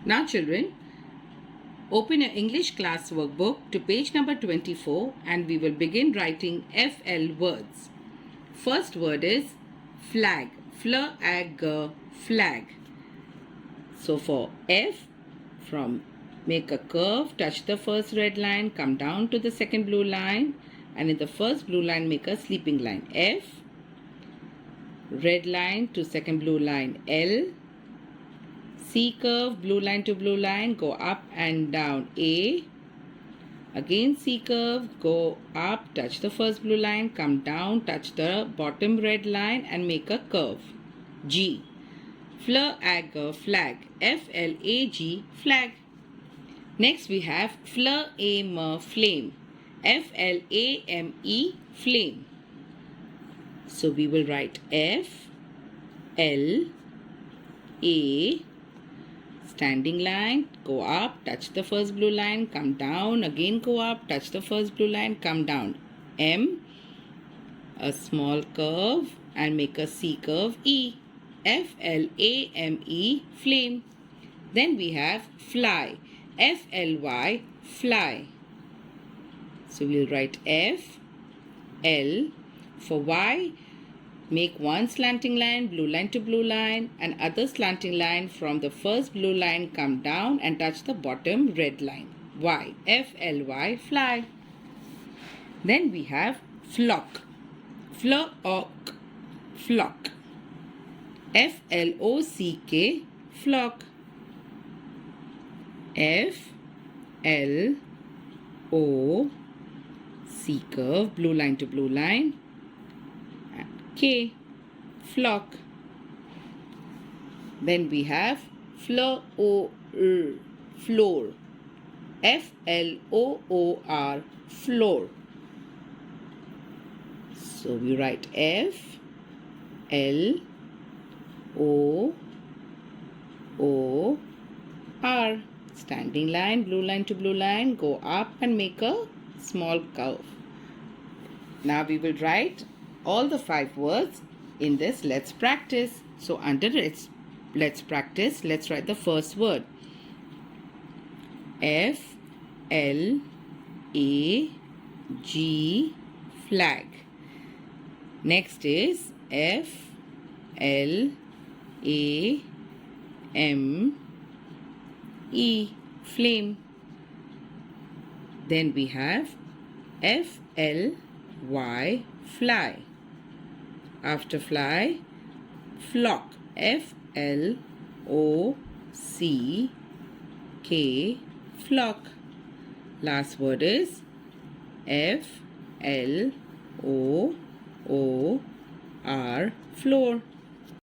Now children, open your English class workbook to page number 24 and we will begin writing FL words. First word is flag. Flag. Flag. So for F, from make a curve, touch the first red line, come down to the second blue line, and in the first blue line make a sleeping line. F, red line to second blue line. L, C curve, blue line to blue line, go up and down. A, again C curve, go up, touch the first blue line, come down, touch the bottom red line and make a curve. G, flag, F-L-A-G, flag. Next we have flame, flame, F-L-A-M-E, flame. So we will write F-L-A, standing line, go up, touch the first blue line, come down, again go up, touch the first blue line, come down. M, a small curve and make a C curve. E, F-L-A-M-E, flame. Then we have fly, F-L-Y, fly. So we'll write F, L, for Y, make one slanting line, blue line to blue line, and other slanting line from the first blue line, come down and touch the bottom red line. Y, F-L-Y, fly. Then we have flock, flock, flock, F-L-O-C-K, flock. F-L-O, C curve, blue line to blue line, and K, flock. Then we have floor, floor, F-L-O-O-R, floor. So we write F-L-O-O-R, standing line, blue line to blue line, go up and make a small curve. Now we will write all the 5 words in this let's practice. So under let's practice, let's write the first word. F-L-A-G, flag. Next is F-L-A-M-E, flame. Then we have F-L-Y, fly. After fly, flock, F-L-O-C-K, flock. Last word is F-L-O-O-R, floor.